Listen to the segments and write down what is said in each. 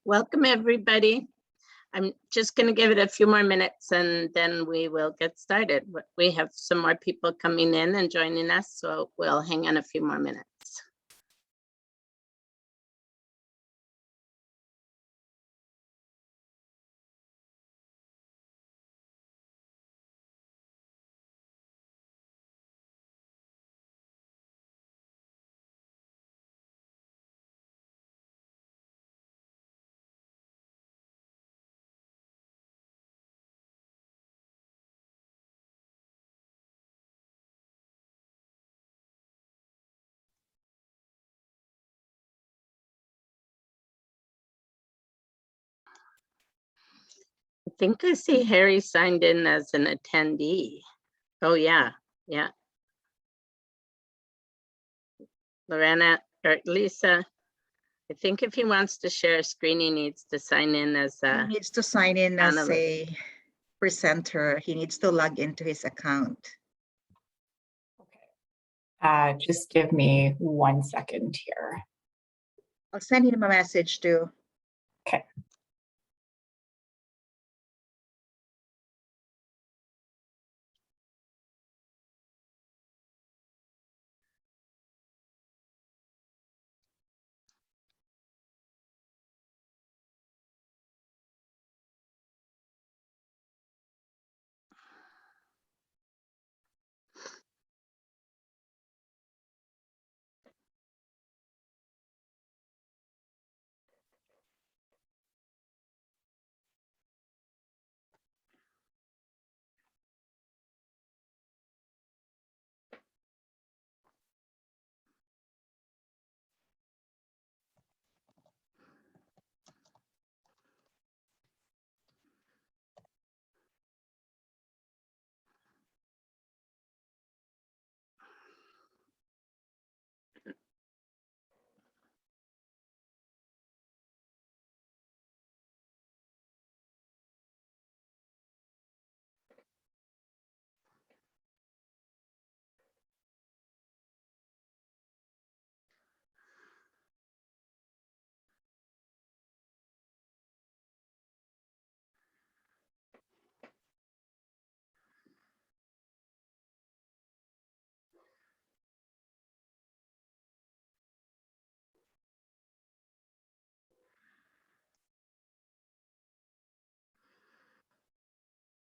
Welcome, everybody. I'm just going to give it a few more minutes and then we will get started. We have some more people coming in and joining us, so we'll hang on a few more minutes. I think I see Harry signed in as an attendee. Oh, yeah, yeah. Lorena or Lisa, I think if he wants to share a screen, he needs to sign in as a He needs to sign in as analyst. a presenter. He needs to log into his account. Okay. Just give me 1 second here. I'll send him a message too. Okay.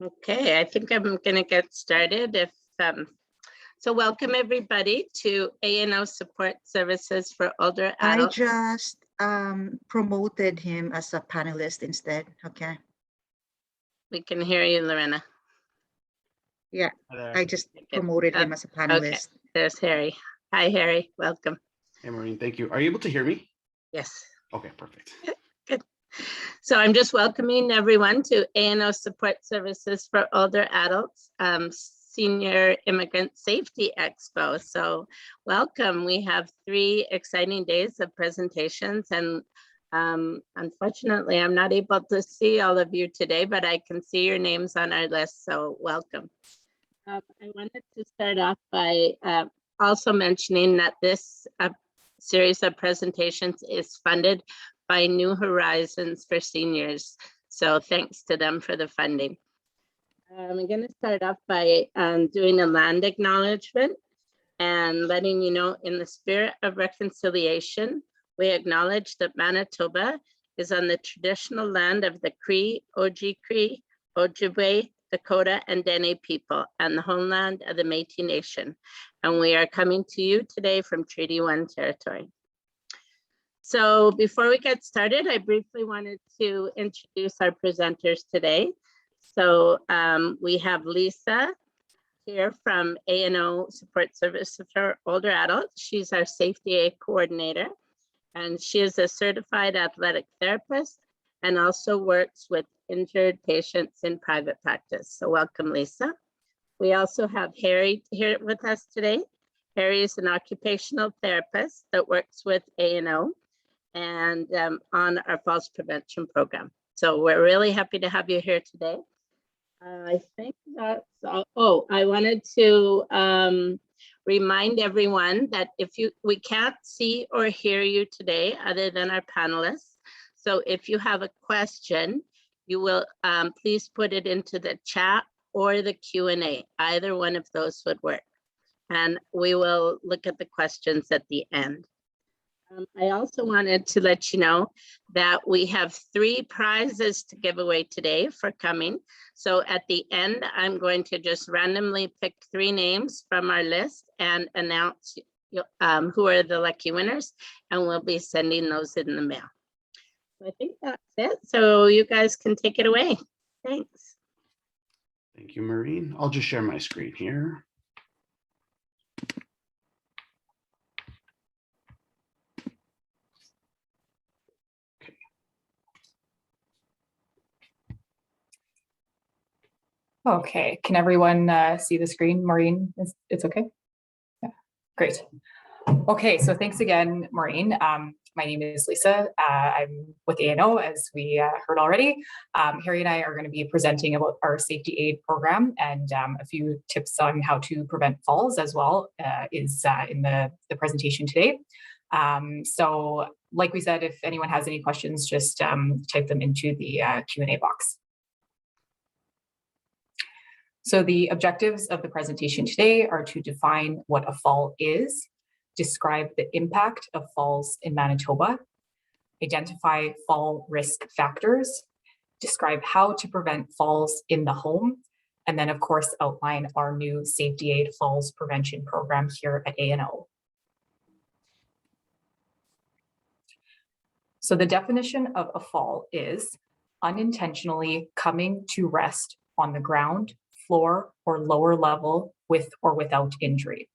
Okay, I think I'm going to get started. So welcome everybody to A&O Support Services for Older Adults. I just promoted him as a panelist instead. Okay. We can hear you, Lorena. Yeah, I just promoted him as a panelist. Okay, there's Harry. Hi, Harry. Welcome. Hey, Maureen, thank you. Are you able to hear me? Yes. Okay, perfect. Good. So I'm just welcoming everyone to A&O Support Services for Older Adults, Senior Immigrant Safety Expo. So welcome. We have 3 exciting days of presentations, and unfortunately, I'm not able to see all of you today, but I can see your names on our list, so welcome. I wanted to start off by also mentioning that this series of presentations is funded by New Horizons for Seniors. So thanks to them for the funding. I'm going to start off by doing a land acknowledgement and letting you know, in the spirit of reconciliation, we acknowledge that Manitoba is on the traditional land of the Cree, Oji-Cree, Ojibwe, Dakota, and Dene people, and the homeland of the Métis Nation. And we are coming to you today from Treaty 1 territory. So before we get started, I briefly wanted to introduce our presenters today. So we have Lisa here from A&O Support Services for Older Adults. She's our SafetyAid coordinator, and she is a certified athletic therapist and also works with injured patients in private practice. So welcome, Lisa. We also have Harry here with us today. Harry is an occupational therapist that works with A&O and on our falls prevention program. So we're really happy to have you here today. I think that's all. Oh, I wanted to remind everyone that if we can't see or hear you today other than our panelists. So if you have a question, you will please put it into the chat or the Q&A. Either one of those would work. And we will look at the questions at the end. I also wanted to let you know that we have 3 prizes to give away today for coming. So at the end, I'm going to just randomly pick 3 names from our list and announce who are the lucky winners, and we'll be sending those in the mail. So I think that's it. So you guys can take it away. Thanks. Thank you, Maureen. I'll just share my screen here. Okay, can everyone see the screen? Maureen, it's okay? Yeah, great. Okay, so thanks again, Maureen. My name is Lisa. I'm with ANO, as we heard already. Harry and I are going to be presenting about our SafetyAid program, and a few tips on how to prevent falls as well is in the presentation today. So like we said, if anyone has any questions, just type them into the Q&A box. So the objectives of the presentation today are to define what a fall is, describe the impact of falls in Manitoba, identify fall risk factors, describe how to prevent falls in the home, and then of course outline our new SafetyAid Falls Prevention Program here at ANO. So the definition of a fall is unintentionally coming to rest on the ground, floor, or lower level with or without injury.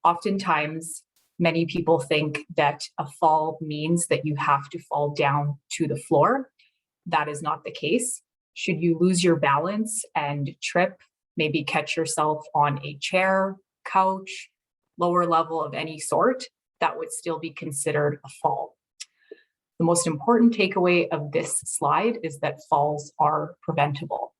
Oftentimes, many people think that a fall means that you have to fall down to the floor. That is not the case. Should you lose your balance and trip, maybe catch yourself on a chair, couch, lower level of any sort, that would still be considered a fall. The most important takeaway of this slide is that falls are preventable.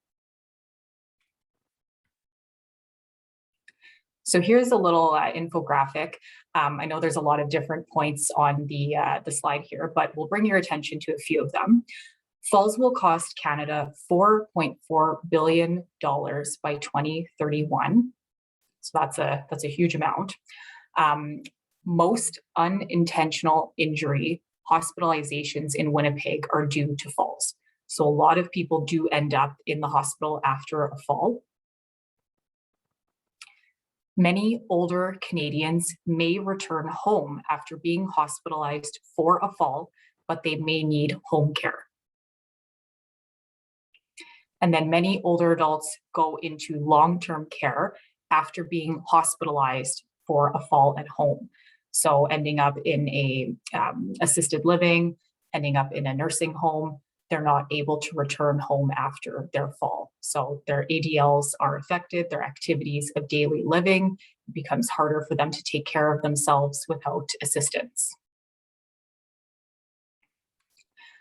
So here's a little infographic. I know there's a lot of different points on the slide here, but we'll bring your attention to a few of them. Falls will cost Canada $4.4 billion by 2031. So that's a huge amount. Most unintentional injury hospitalizations in Winnipeg are due to falls. So a lot of people do end up in the hospital after a fall. Many older Canadians may return home after being hospitalized for a fall, but they may need home care. And then many older adults go into long-term care after being hospitalized for a fall at home. So ending up in a assisted living, ending up in a nursing home, they're not able to return home after their fall. So their ADLs are affected, their activities of daily living, it becomes harder for them to take care of themselves without assistance.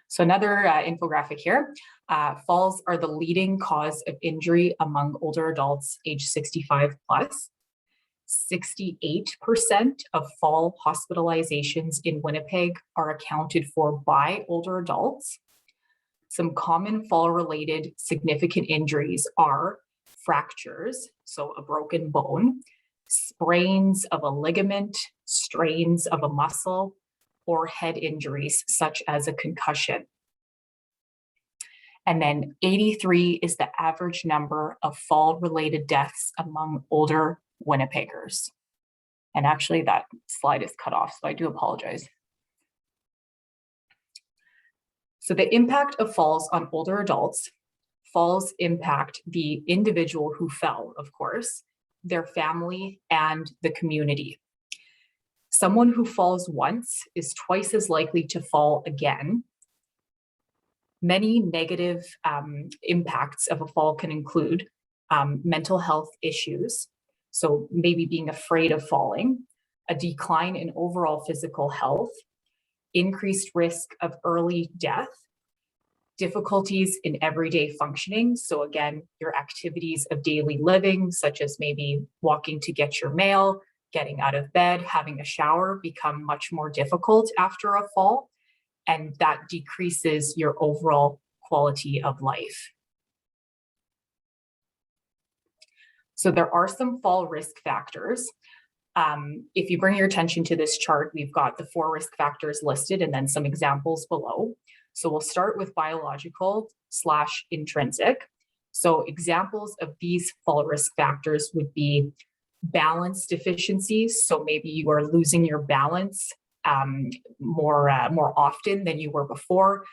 So another infographic here, falls are the leading cause of injury among older adults age 65 plus. 68% of fall hospitalizations in Winnipeg are accounted for by older adults. Some common fall-related significant injuries are fractures, so a broken bone, sprains of a ligament, strains of a muscle, or head injuries such as a concussion. And then 83 is the average number of fall-related deaths among older Winnipeggers. And actually that slide is cut off, so I do apologize. So the impact of falls on older adults, falls impact the individual who fell, of course, their family, and the community. Someone who falls once is twice as likely to fall again. Many negative impacts of a fall can include mental health issues, so maybe being afraid of falling, a decline in overall physical health, increased risk of early death, difficulties in everyday functioning. So again, your activities of daily living, such as maybe walking to get your mail, getting out of bed, having a shower, become much more difficult after a fall. and that decreases your overall quality of life. So there are some fall risk factors. If you bring your attention to this chart, we've got the 4 risk factors listed and then some examples below. So we'll start with biological/intrinsic. So examples of these fall risk factors would be balance deficiencies. So maybe you are losing your balance more often than you were before.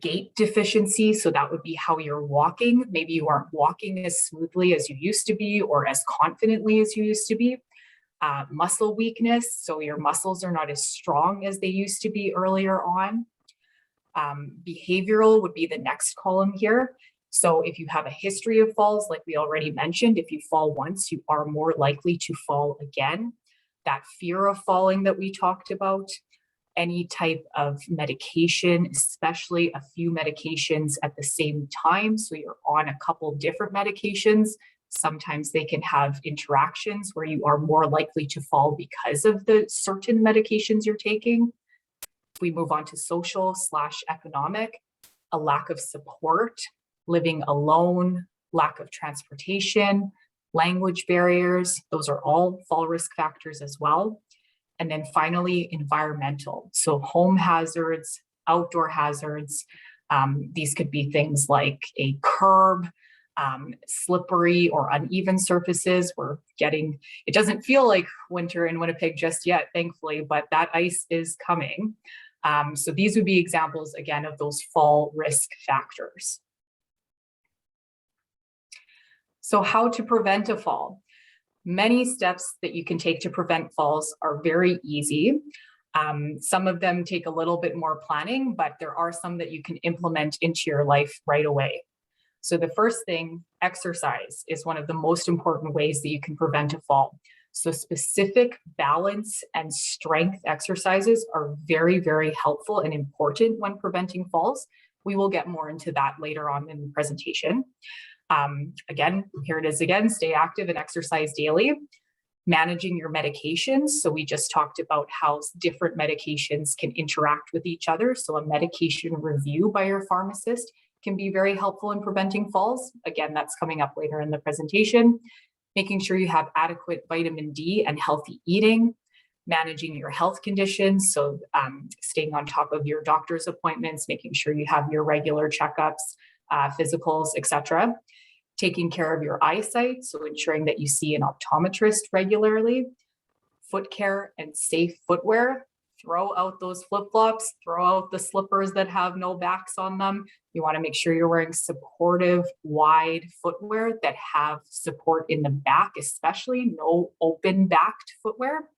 Gait deficiency, so that would be how you're walking. Maybe you aren't walking as smoothly as you used to be or as confidently as you used to be. Muscle weakness, so your muscles are not as strong as they used to be earlier on. Behavioral would be the next column here. So if you have a history of falls, like we already mentioned, if you fall once, you are more likely to fall again. That fear of falling that we talked about, any type of medication, especially a few medications at the same time. So you're on a couple different medications. Sometimes they can have interactions where you are more likely to fall because of the certain medications you're taking. If we move on to social/economic, a lack of support, living alone, lack of transportation, language barriers, those are all fall risk factors as well. And then finally, environmental. So home hazards, outdoor hazards. These could be things like a curb, slippery or uneven surfaces. It doesn't feel like winter in Winnipeg just yet, thankfully, but that ice is coming. So these would be examples, again, of those fall risk factors. So how to prevent a fall? Many steps that you can take to prevent falls are very easy. Some of them take a little bit more planning, but there are some that you can implement into your life right away. So the first thing, exercise, is one of the most important ways that you can prevent a fall. So specific balance and strength exercises are very, very helpful and important when preventing falls. We will get more into that later on in the presentation. Again, here it is again, stay active and exercise daily. Managing your medications. So we just talked about how different medications can interact with each other. So a medication review by your pharmacist can be very helpful in preventing falls. Again, that's coming up later in the presentation. Making sure you have adequate vitamin D and healthy eating. Managing your health conditions. So staying on top of your doctor's appointments, making sure you have your regular checkups, physicals, etc. Taking care of your eyesight, so ensuring that you see an optometrist regularly. Foot care and safe footwear. Throw out those flip-flops, throw out the slippers that have no backs on them. You want to make sure you're wearing supportive, wide footwear that have support in the back, especially no open-backed footwear.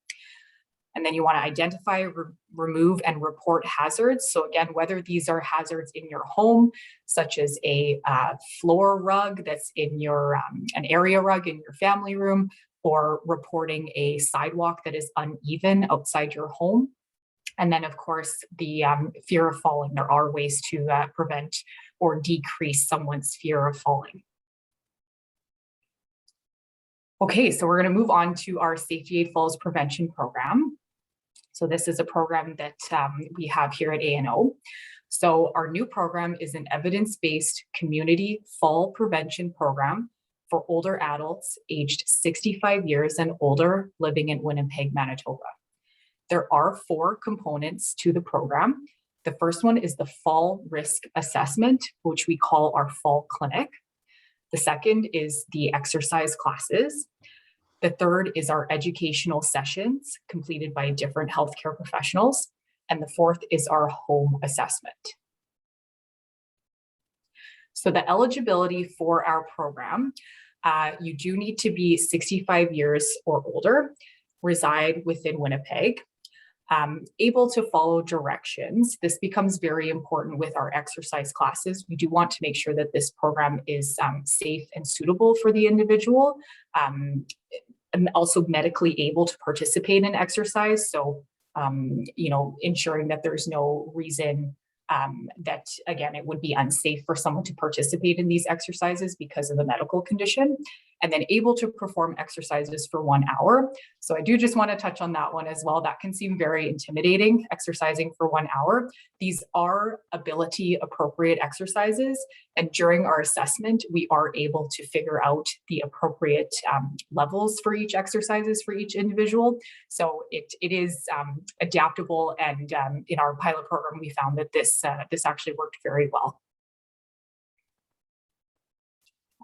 And then you want to identify, remove, and report hazards. So again, whether these are hazards in your home, such as a floor rug that's in your, an area rug in your family room, or reporting a sidewalk that is uneven outside your home. And then of course, the fear of falling. There are ways to prevent or decrease someone's fear of falling. Okay, so we're going to move on to our SafetyAid Falls Prevention Program. So this is a program that we have here at ANO. So our new program is an evidence-based community fall prevention program for older adults aged 65 years and older living in Winnipeg, Manitoba. There are 4 components to the program. The first one is the fall risk assessment, which we call our fall clinic. The second is the exercise classes. The third is our educational sessions completed by different healthcare professionals. And the fourth is our home assessment. So the eligibility for our program, you do need to be 65 years or older, reside within Winnipeg, able to follow directions. This becomes very important with our exercise classes. We do want to make sure that this program is safe and suitable for the individual, and also medically able to participate in exercise. So, ensuring that there's no reason that, again, it would be unsafe for someone to participate in these exercises because of a medical condition. and then able to perform exercises for 1 hour. So I do just want to touch on that one as well. That can seem very intimidating, exercising for 1 hour. These are ability appropriate exercises. And during our assessment, we are able to figure out the appropriate levels for each exercises for each individual. So it is adaptable. And in our pilot program, we found that this actually worked very well.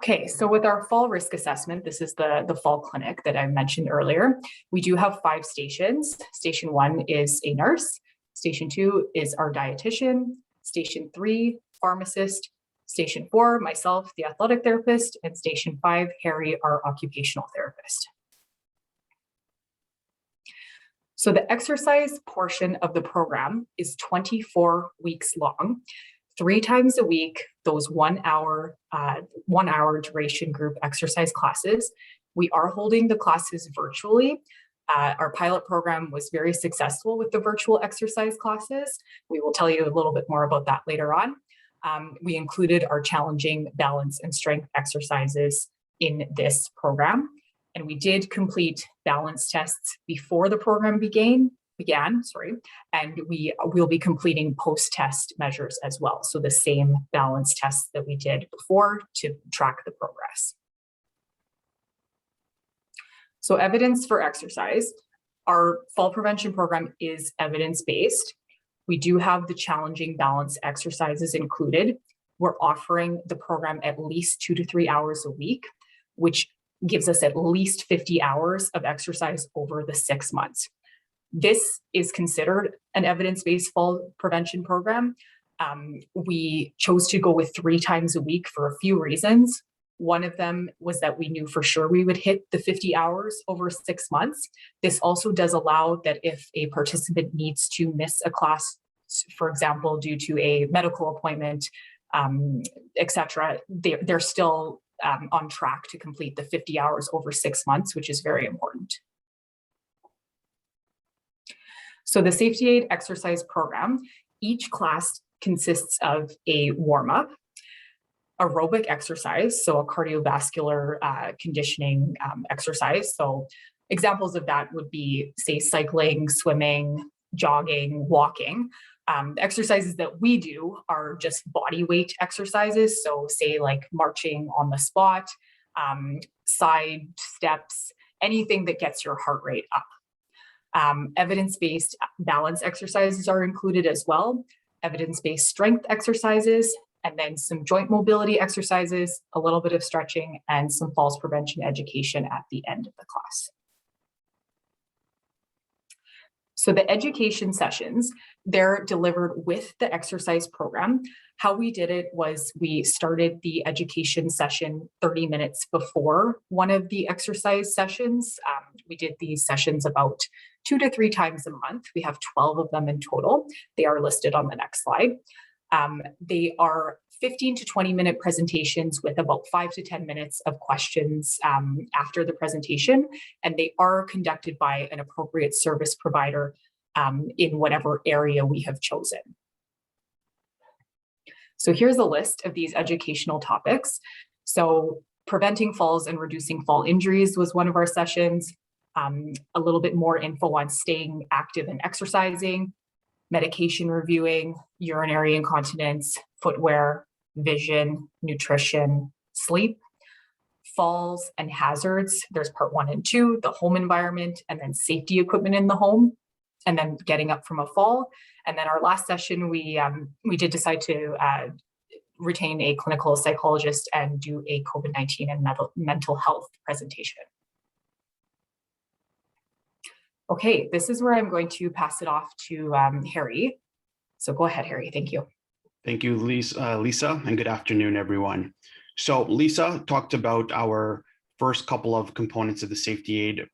Okay, so with our fall risk assessment, this is the fall clinic that I mentioned earlier. We do have 5 stations. Station 1 is a nurse. Station 2 is our dietitian. Station 3, pharmacist. Station 4, myself, the athletic therapist. And Station 5, Harry, our occupational therapist. So the exercise portion of the program is 24 weeks long. 3 times a week, those 1 hour duration group exercise classes. We are holding the classes virtually. Our pilot program was very successful with the virtual exercise classes. We will tell you a little bit more about that later on. We included our challenging balance and strength exercises in this program. And we did complete balance tests before the program began, and we will be completing post-test measures as well. So the same balance tests that we did before to track the progress. So evidence for exercise. Our fall prevention program is evidence-based. We do have the challenging balance exercises included. We're offering the program at least 2 to 3 hours a week, which gives us at least 50 hours of exercise over the 6 months. This is considered an evidence-based fall prevention program. We chose to go with 3 times a week for a few reasons. One of them was that we knew for sure we would hit the 50 hours over 6 months. This also does allow that if a participant needs to miss a class, for example, due to a medical appointment, etc., they're still on track to complete the 50 hours over 6 months, which is very important. So the SafetyAid exercise program, each class consists of a warm-up, aerobic exercise, so a cardiovascular conditioning exercise. So examples of that would be, say, cycling, swimming, jogging, walking. Exercises that we do are just body weight exercises. So say like marching on the spot, side steps, anything that gets your heart rate up. Evidence-based balance exercises are included as well, evidence-based strength exercises, and then some joint mobility exercises, a little bit of stretching, and some falls prevention education at the end of the class. So the education sessions, they're delivered with the exercise program. How we did it was we started the education session 30 minutes before one of the exercise sessions. We did these sessions about 2 to 3 times a month. We have 12 of them in total. They are listed on the next slide. They are 15 to 20 minute presentations with about 5 to 10 minutes of questions after the presentation, and they are conducted by an appropriate service provider in whatever area we have chosen. So here's a list of these educational topics. So preventing falls and reducing fall injuries was one of our sessions. A little bit more info on staying active and exercising, medication reviewing, urinary incontinence, footwear, vision, nutrition, sleep, falls and hazards. There's part 1 and 2, the home environment, and then safety equipment in the home, and then getting up from a fall. And then our last session, we did decide to retain a clinical psychologist and do a COVID-19 and mental health presentation. Okay, this is where I'm going to pass it off to Harry. So go ahead, Harry. Thank you. Thank you, Lisa, and good afternoon, everyone. So Lisa talked about our first couple of components of the SafetyAid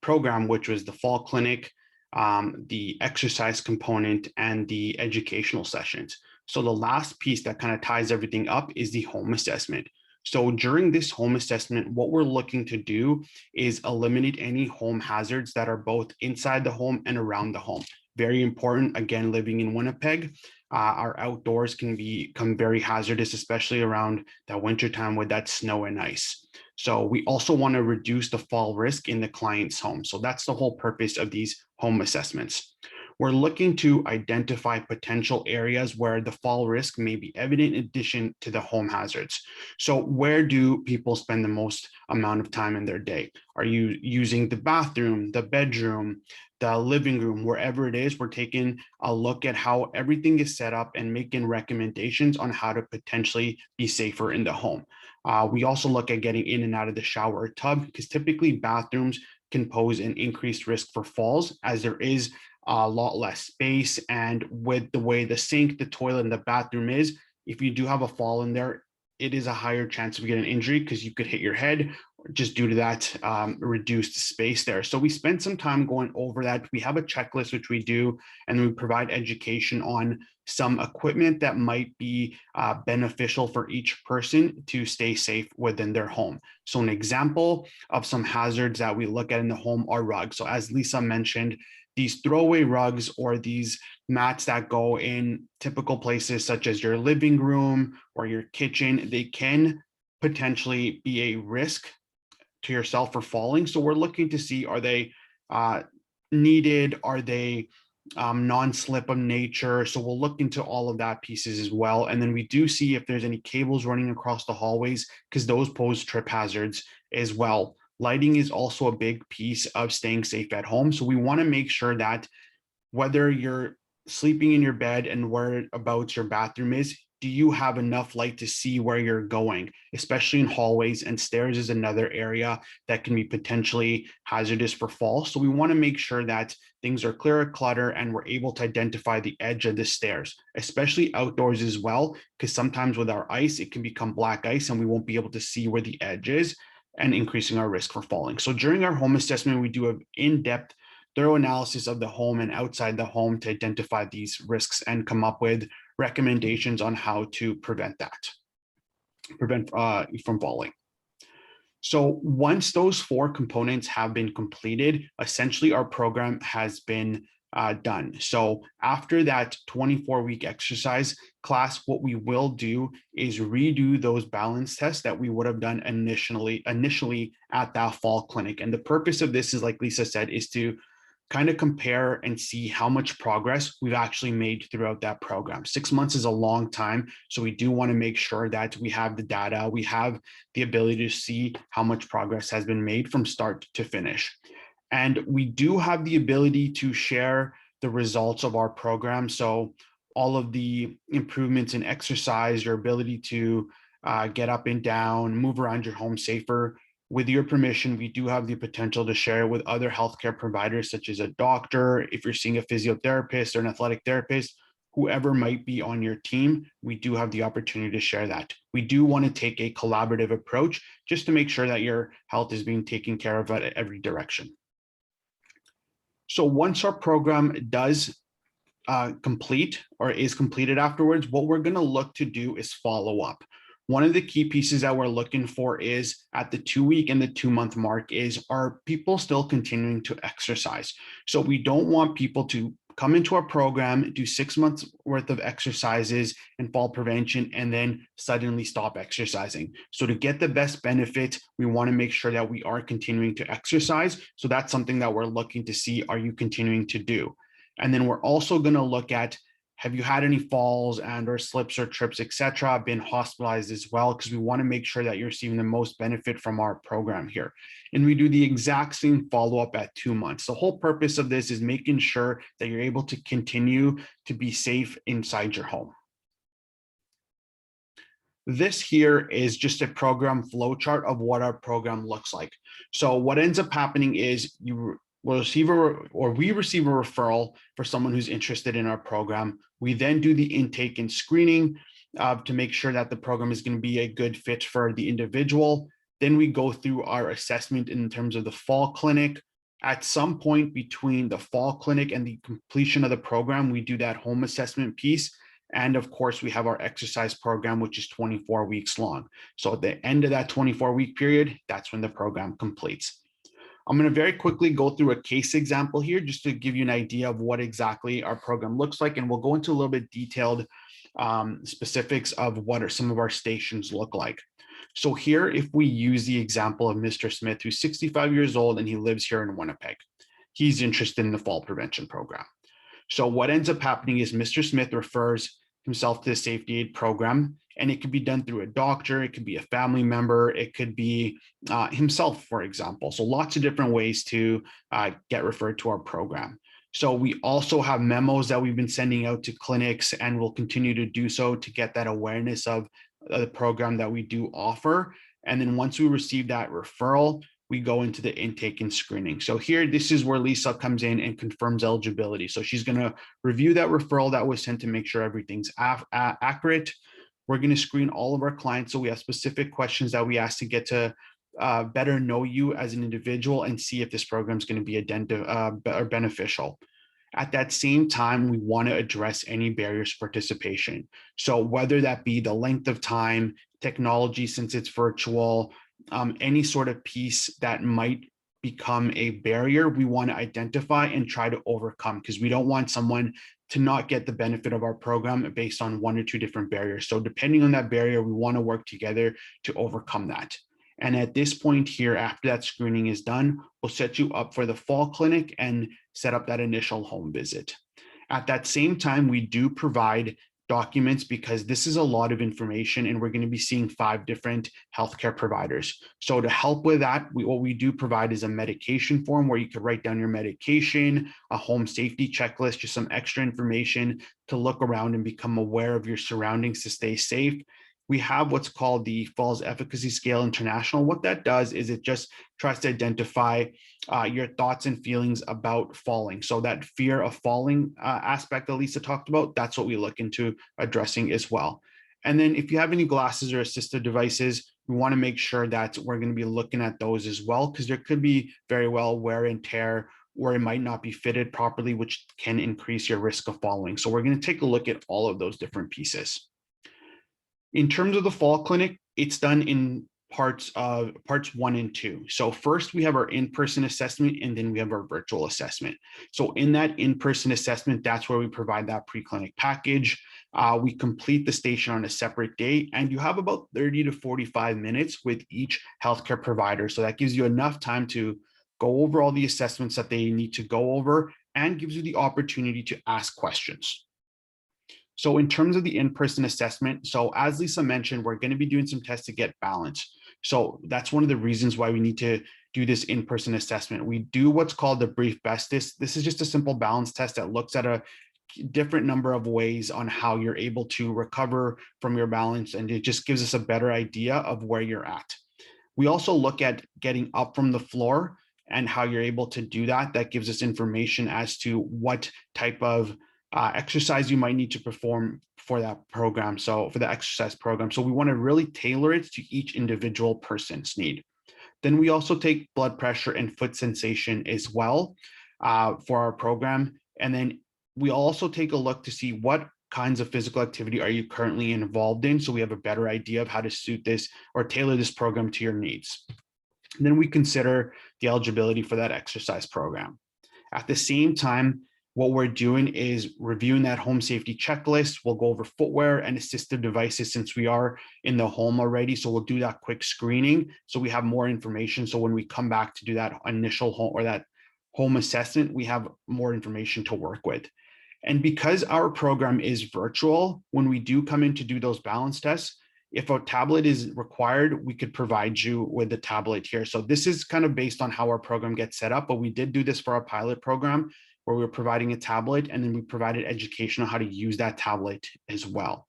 program, which was the fall clinic, the exercise component, and the educational sessions. So the last piece that kind of ties everything up is the home assessment. So during this home assessment, what we're looking to do is eliminate any home hazards that are both inside the home and around the home. Very important, again, living in Winnipeg, our outdoors can become very hazardous, especially around that wintertime with that snow and ice. So we also want to reduce the fall risk in the client's home. So that's the whole purpose of these home assessments. We're looking to identify potential areas where the fall risk may be evident in addition to the home hazards. So where do people spend the most amount of time in their day? Are you using the bathroom, the bedroom, the living room, wherever it is? We're taking a look at how everything is set up and making recommendations on how to potentially be safer in the home. We also look at getting in and out of the shower or tub, because typically bathrooms can pose an increased risk for falls, as there is a lot less space. And with the way the sink, the toilet, and the bathroom is, if you do have a fall in there, it is a higher chance of getting an injury because you could hit your head just due to that reduced space there. So we spent some time going over that. We have a checklist, which we do, and we provide education on some equipment that might be beneficial for each person to stay safe within their home. So an example of some hazards that we look at in the home are rugs. So as Lisa mentioned, these throwaway rugs or these mats that go in typical places such as your living room or your kitchen, they can potentially be a risk to yourself for falling. So we're looking to see, are they needed? Are they non-slip of nature? So we'll look into all of that pieces as well. And then we do see if there's any cables running across the hallways, because those pose trip hazards as well. Lighting is also a big piece of staying safe at home. So we want to make sure that whether you're sleeping in your bed and whereabouts your bathroom is, do you have enough light to see where you're going, especially in hallways, and stairs is another area that can be potentially hazardous for falls. So we want to make sure that things are clear of clutter and we're able to identify the edge of the stairs, especially outdoors as well, because sometimes with our ice, it can become black ice and we won't be able to see where the edge is, and increasing our risk for falling. So during our home assessment, we do an in-depth thorough analysis of the home and outside the home to identify these risks and come up with recommendations on how to prevent from falling. So once those 4 components have been completed, essentially our program has been done. So after that 24-week exercise class, what we will do is redo those balance tests that we would have done initially at that fall clinic. And the purpose of this is, like Lisa said, is to kind of compare and see how much progress we've actually made throughout that program. 6 months is a long time, so we do want to make sure that we have the data, we have the ability to see how much progress has been made from start to finish. And we do have the ability to share the results of our program. So all of the improvements in exercise, your ability to get up and down, move around your home safer. With your permission, we do have the potential to share it with other healthcare providers, such as a doctor, if you're seeing a physiotherapist or an athletic therapist, whoever might be on your team, we do have the opportunity to share that. We do want to take a collaborative approach just to make sure that your health is being taken care of at every direction. So once our program does complete or is completed afterwards, what we're going to look to do is follow up. One of the key pieces that we're looking for is at the 2-week and the 2-month mark is, are people still continuing to exercise? So we don't want people to come into our program, do 6 months worth of exercises and fall prevention, and then suddenly stop exercising. So to get the best benefit, we want to make sure that we are continuing to exercise. So that's something that we're looking to see, are you continuing to do? And then we're also going to look at, have you had any falls and or slips or trips, etc., been hospitalized as well? Because we want to make sure that you're receiving the most benefit from our program here. And we do the exact same follow-up at 2 months. The whole purpose of this is making sure that you're able to continue to be safe inside your home. This here is just a program flowchart of what our program looks like. So what ends up happening is we receive a referral for someone who's interested in our program. We then do the intake and screening to make sure that the program is going to be a good fit for the individual. Then we go through our assessment in terms of the fall clinic. At some point between the fall clinic and the completion of the program, we do that home assessment piece. And of course, we have our exercise program, which is 24 weeks long. So at the end of that 24-week period, that's when the program completes. I'm going to very quickly go through a case example here just to give you an idea of what exactly our program looks like. And we'll go into a little bit detailed specifics of what some of our stations look like. So here, if we use the example of Mr. Smith, who's 65 years old and he lives here in Winnipeg, he's interested in the fall prevention program. So what ends up happening is Mr. Smith refers himself to the SafetyAid program, and it could be done through a doctor, it could be a family member, it could be himself, for example. So lots of different ways to get referred to our program. So we also have memos that we've been sending out to clinics, and we'll continue to do so to get that awareness of the program that we do offer. And then once we receive that referral, we go into the intake and screening. So here, this is where Lisa comes in and confirms eligibility. So she's going to review that referral that was sent to make sure everything's accurate. We're going to screen all of our clients. So we have specific questions that we ask to get to better know you as an individual and see if this program is going to be beneficial. At that same time, we want to address any barriers to participation. So whether that be the length of time, technology, since it's virtual, any sort of piece that might become a barrier, we want to identify and try to overcome, because we don't want someone to not get the benefit of our program based on one or two different barriers. So depending on that barrier, we want to work together to overcome that. And at this point here, after that screening is done, we'll set you up for the fall clinic and set up that initial home visit. At that same time, we do provide documents, because this is a lot of information and we're going to be seeing 5 different healthcare providers. So to help with that, what we do provide is a medication form where you could write down your medication, a home safety checklist, just some extra information to look around and become aware of your surroundings to stay safe. We have what's called the Falls Efficacy Scale International. What that does is it just tries to identify your thoughts and feelings about falling. So that fear of falling aspect that Lisa talked about, that's what we look into addressing as well. And then if you have any glasses or assistive devices, we want to make sure that we're going to be looking at those as well, because there could be very well wear and tear, or it might not be fitted properly, which can increase your risk of falling. So we're going to take a look at all of those different pieces. In terms of the fall clinic, it's done in parts 1 and 2. So first we have our in-person assessment, and then we have our virtual assessment. So in that in-person assessment, that's where we provide that pre-clinic package. We complete the station on a separate day, and you have about 30 to 45 minutes with each healthcare provider. So that gives you enough time to go over all the assessments that they need to go over, and gives you the opportunity to ask questions. So in terms of the in-person assessment, so as Lisa mentioned, we're going to be doing some tests to get balance. So that's one of the reasons why we need to do this in-person assessment. We do what's called the brief best. This is just a simple balance test that looks at a different number of ways on how you're able to recover from your balance, and it just gives us a better idea of where you're at. We also look at getting up from the floor and how you're able to do that. That gives us information as to what type of exercise you might need to perform for that program. So for the exercise program. So we want to really tailor it to each individual person's need. Then we also take blood pressure and foot sensation as well for our program. And then we also take a look to see what kinds of physical activity are you currently involved in, so we have a better idea of how to suit this or tailor this program to your needs. And then we consider the eligibility for that exercise program. At the same time, what we're doing is reviewing that home safety checklist. We'll go over footwear and assistive devices since we are in the home already. So we'll do that quick screening so we have more information. So when we come back to do that initial home or that home assessment, we have more information to work with. And because our program is virtual, when we do come in to do those balance tests, if a tablet is required, we could provide you with the tablet here. So this is kind of based on how our program gets set up, but we did do this for our pilot program where we were providing a tablet, and then we provided education on how to use that tablet as well.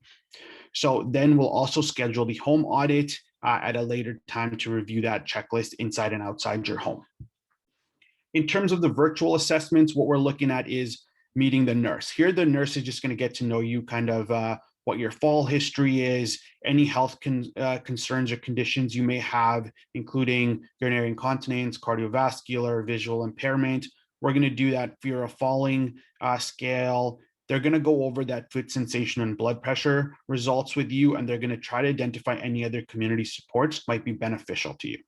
So then we'll also schedule the home audit at a later time to review that checklist inside and outside your home. In terms of the virtual assessments, what we're looking at is meeting the nurse. Here, the nurse is just going to get to know you, kind of what your fall history is, any health concerns or conditions you may have, including urinary incontinence, cardiovascular, visual impairment. We're going to do that fear of falling scale. They're going to go over that foot sensation and blood pressure results with you, and they're going to try to identify any other community supports might be beneficial to you.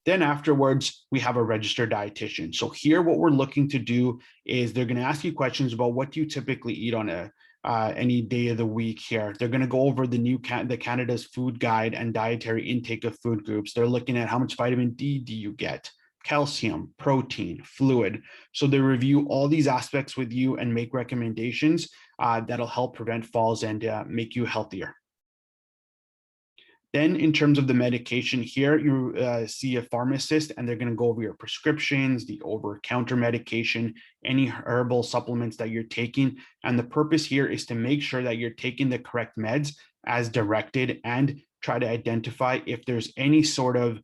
Then afterwards, we have a registered dietitian. So here, what we're looking to do is they're going to ask you questions about what do you typically eat on a any day of the week here. They're going to go over the Canada's food guide and dietary intake of food groups. They're looking at how much vitamin D do you get, calcium, protein, fluid. So they review all these aspects with you and make recommendations that'll help prevent falls and make you healthier. Then in terms of the medication here, you see a pharmacist and they're going to go over your prescriptions, the over-the-counter medication, any herbal supplements that you're taking. And the purpose here is to make sure that you're taking the correct meds as directed and try to identify if there's any sort of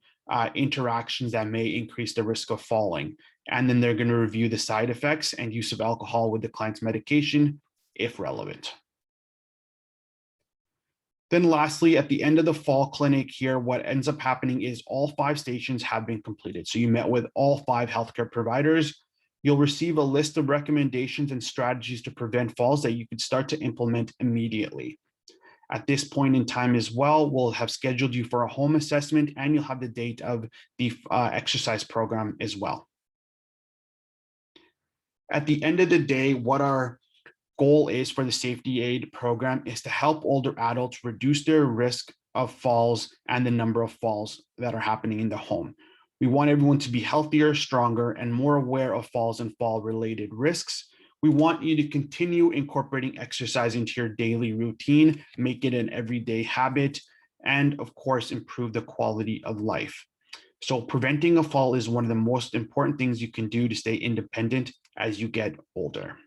interactions that may increase the risk of falling. And then they're going to review the side effects and use of alcohol with the client's medication, if relevant. Then lastly, at the end of the fall clinic here, what ends up happening is all 5 stations have been completed. So you met with all 5 healthcare providers. You'll receive a list of recommendations and strategies to prevent falls that you could start to implement immediately. At this point in time as well, we'll have scheduled you for a home assessment and you'll have the date of the exercise program as well. At the end of the day, what our goal is for the SafetyAid program is to help older adults reduce their risk of falls and the number of falls that are happening in the home. We want everyone to be healthier, stronger, and more aware of falls and fall-related risks. We want you to continue incorporating exercise into your daily routine, make it an everyday habit, and of course, improve the quality of life. So preventing a fall is one of the most important things you can do to stay independent as you get older.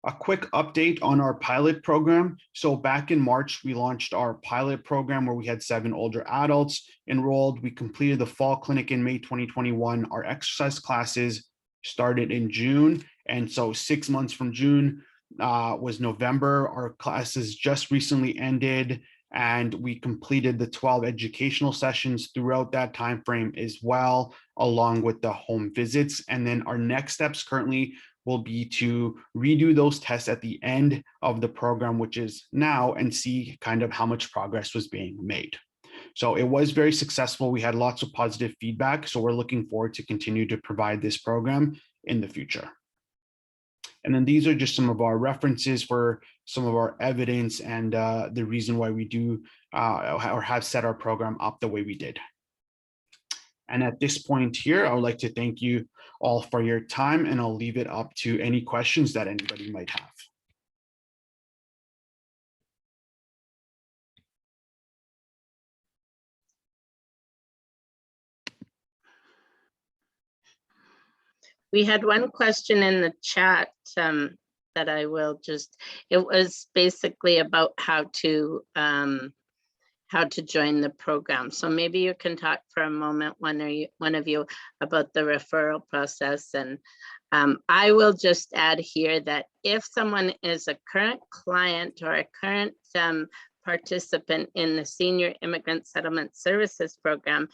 A quick update on our pilot program. So back in March, we launched our pilot program where we had 7 older adults enrolled. We completed the fall clinic in May 2021. Our exercise classes started in June. And so 6 months from June was November. Our classes just recently ended and we completed the 12 educational sessions throughout that time frame as well, along with the home visits. And then our next steps currently will be to redo those tests at the end of the program, which is now, and see kind of how much progress was being made. So it was very successful. We had lots of positive feedback. So we're looking forward to continue to provide this program in the future. And then these are just some of our references for some of our evidence and the reason why we do or have set our program up the way we did. And at this point here, I would like to thank you all for your time, and I'll leave it up to any questions that anybody might have. We had one question in the chat that I will just, it was basically about how to join the program. So maybe you can talk for a moment, one of you, about the referral process. And I will just add here that if someone is a current client or a current participant in the Senior Immigrant Settlement Services Program,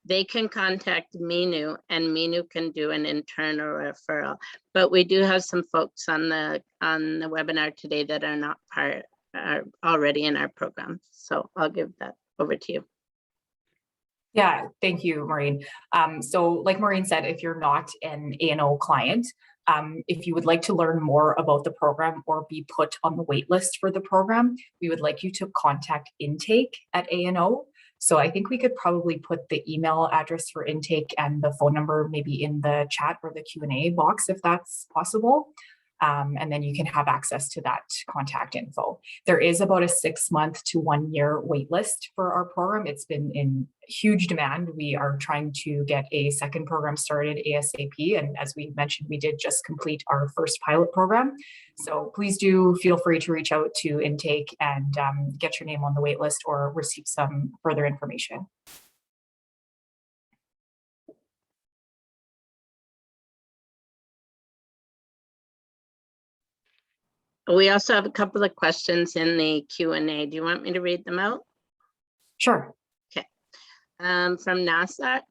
they can contact Minu and Minu can do an internal referral. But we do have some folks on the webinar today that are not are already in our program. So I'll give that over to you. Yeah, thank you, Maureen. So like Maureen said, if you're not an A&O client, if you would like to learn more about the program or be put on the wait list for the program, we would like you to contact Intake at A&O. So I think we could probably put the email address for Intake and the phone number maybe in the chat or the Q&A box if that's possible. And then you can have access to that contact info. There is about a 6-month to 1-year wait list for our program. It's been in huge demand. We are trying to get a second program started ASAP. And as we mentioned, we did just complete our first pilot program. So please do feel free to reach out to Intake and get your name on the wait list or receive some further information. We also have a couple of questions in the Q&A. Do you want me to read them out? Sure. Okay. From Nazar,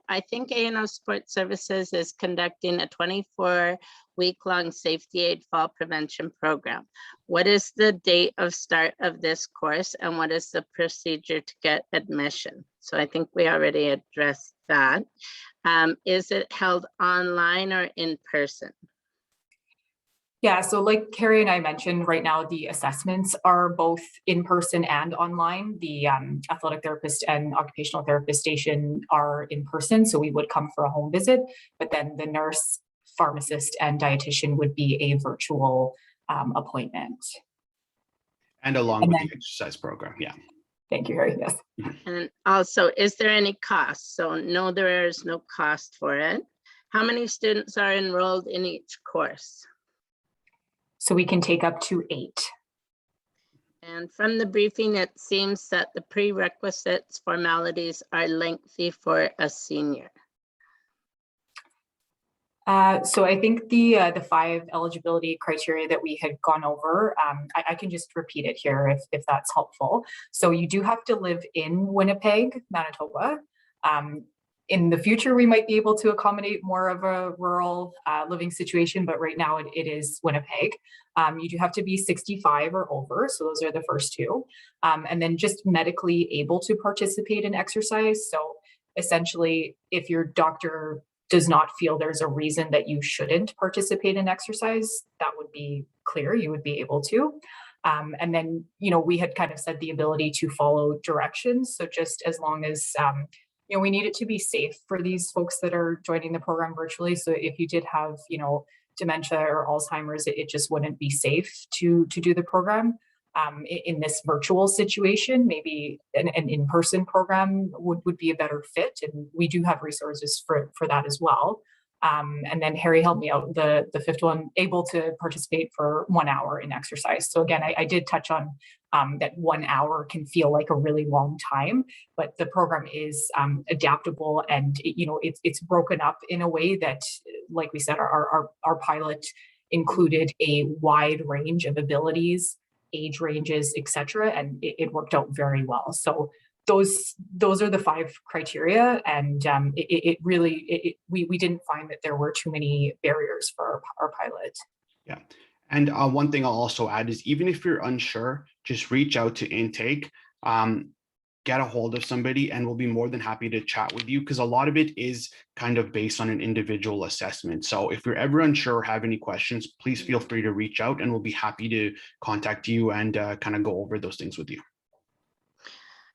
I think A&O Support Services is conducting a 24-week-long SafetyAid fall prevention program. What is the date of start of this course and what is the procedure to get admission? So I think we already addressed that. Is it held online or in person? Yeah, so like Carrie and I mentioned, right now the assessments are both in person and online. The athletic therapist and occupational therapist station are in person, so we would come for a home visit, but then the nurse, pharmacist, and dietitian would be a virtual appointment. And along And with then, the exercise program, yeah. thank you, Harry. Yes. And also, is there any cost? So no, there is no cost for it. How many students are enrolled in each course? So we can take up to 8. And from the briefing, it seems that the prerequisites formalities are lengthy for a senior. So I think the 5 eligibility criteria that we had gone over, I can just repeat it here if that's helpful. So you do have to live in Winnipeg, Manitoba. In the future, we might be able to accommodate more of a rural living situation, but right now it is Winnipeg. You do have to be 65 or over, so those are the first 2. And then just medically able to participate in exercise. So essentially, if your doctor does not feel there's a reason that you shouldn't participate in exercise, that would be clear, you would be able to. And then, we had kind of said the ability to follow directions. So just as long as, we need it to be safe for these folks that are joining the program virtually. So if you did have, dementia or Alzheimer's, it just wouldn't be safe to do the program. In this virtual situation, maybe an in-person program would be a better fit, and we do have resources for that as well. And then Harry helped me out, the 5th one, able to participate for 1 hour in exercise. So again, I did touch on that 1 hour can feel like a really long time, but the program is adaptable, and it's broken up in a way that, like we said, our pilot included a wide range of abilities, age ranges, etc., and it worked out very well. So those are the 5 criteria, and we didn't find that there were too many barriers for our pilot. Yeah. And one thing I'll also add is, even if you're unsure, just reach out to intake, get a hold of somebody, and we'll be more than happy to chat with you, because a lot of it is kind of based on an individual assessment. So if you're ever unsure or have any questions, please feel free to reach out, and we'll be happy to contact you and kind of go over those things with you.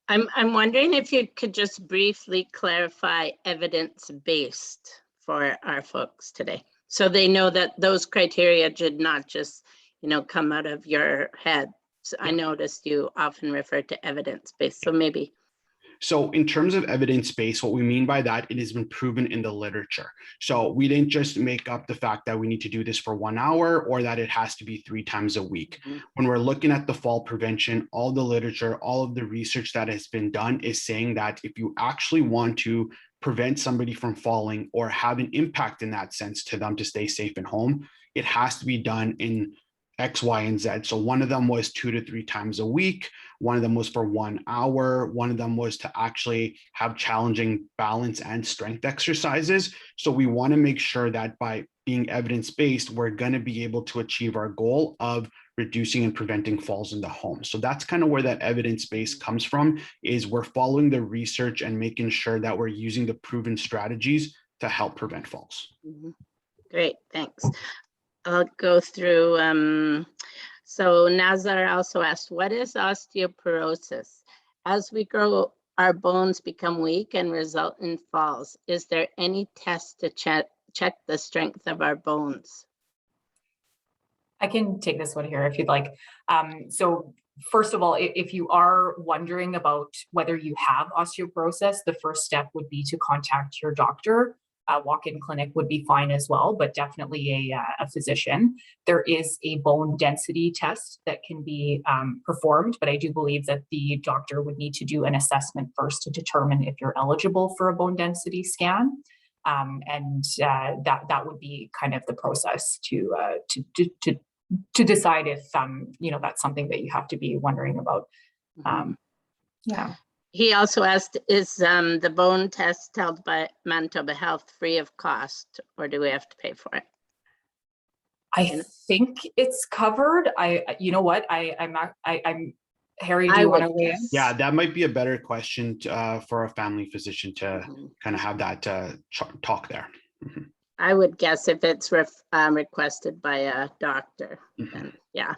I'm wondering if you could just briefly clarify evidence-based for our folks today, so they know that those criteria did not just, come out of your head. So I noticed you often refer to evidence-based, so maybe. So in terms of evidence-based, what we mean by that, it has been proven in the literature. So we didn't just make up the fact that we need to do this for 1 hour, or that it has to be 3 times a week. Mm-hmm. When we're looking at the fall prevention, all the literature, all of the research that has been done is saying that if you actually want to prevent somebody from falling or have an impact in that sense to them to stay safe at home, it has to be done in X, Y, and Z. So one of them was 2 to 3 times a week. One of them was for 1 hour. One of them was to actually have challenging balance and strength exercises. So we want to make sure that by being evidence-based, we're going to be able to achieve our goal of reducing and preventing falls in the home. So that's kind of where that evidence-based comes from, is we're following the research and making sure that we're using the proven strategies to help prevent falls. Mm-hmm. Great, thanks. I'll go through. So Nazar also asked, what is osteoporosis? As we grow, our bones become weak and result in falls. Is there any test to check the strength of our bones? I can take this one here if you'd like. So first of all, if you are wondering about whether you have osteoporosis, the first step would be to contact your doctor. A walk-in clinic would be fine as well, but definitely a physician. There is a bone density test that can be performed, but I do believe that the doctor would need to do an assessment first to determine if you're eligible for a bone density scan. That would be kind of the process to decide if that's something that you have to be wondering about. Yeah. He also asked, is the bone test held by Manitoba Health free of cost, or do we have to pay for it? I think it's covered. You know what? I'm Harry, do you want to weigh in? Yeah, that might be a better question for a family physician to kind of have that talk there. I would guess if it's requested by a doctor, Mhm. then yeah.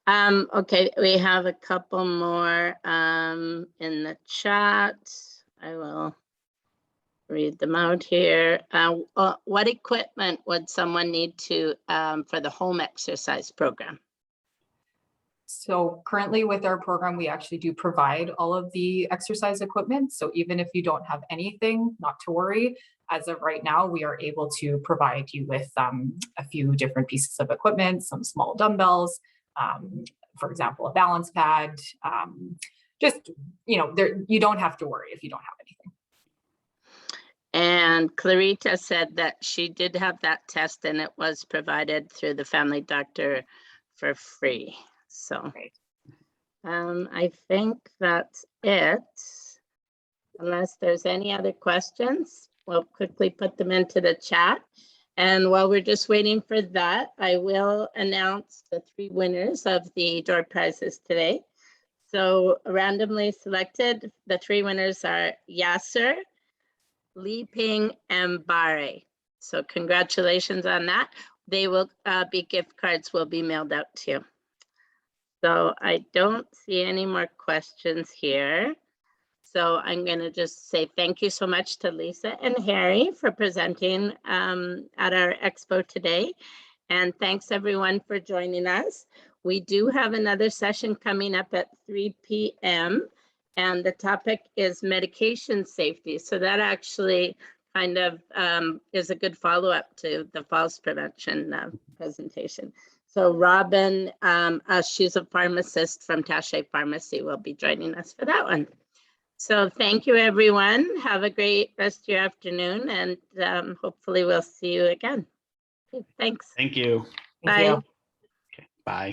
Okay, we have a couple more in the chat. I will read them out here. What equipment would someone need to for the home exercise program? So currently with our program, we actually do provide all of the exercise equipment. So even if you don't have anything, not to worry. As of right now, we are able to provide you with a few different pieces of equipment, some small dumbbells, for example, a balance pad. Just, you know, you don't have to worry if you don't have anything. And Clarita said that she did have that test and it was provided through the family doctor for free. So Great. I think that's it. Unless there's any other questions, we'll quickly put them into the chat. And while we're just waiting for that, I will announce the 3 winners of the door prizes today. So randomly selected, the 3 winners are Yasser, Li Ping, and Bare. So congratulations on that. They will be gift cards will be mailed out to you. So I don't see any more questions here. So I'm going to just say thank you so much to Lisa and Harry for presenting at our expo today. And thanks everyone for joining us. We do have another session coming up at 3 p.m. and the topic is medication safety. So that actually kind of is a good follow-up to the falls prevention presentation. So Robin, she's a pharmacist from Taché Pharmacy, will be joining us for that one. So thank you, everyone. Have a great rest of your afternoon, and hopefully we'll see you again. Okay, thanks. Thank you. Thank Bye. you. Okay, bye.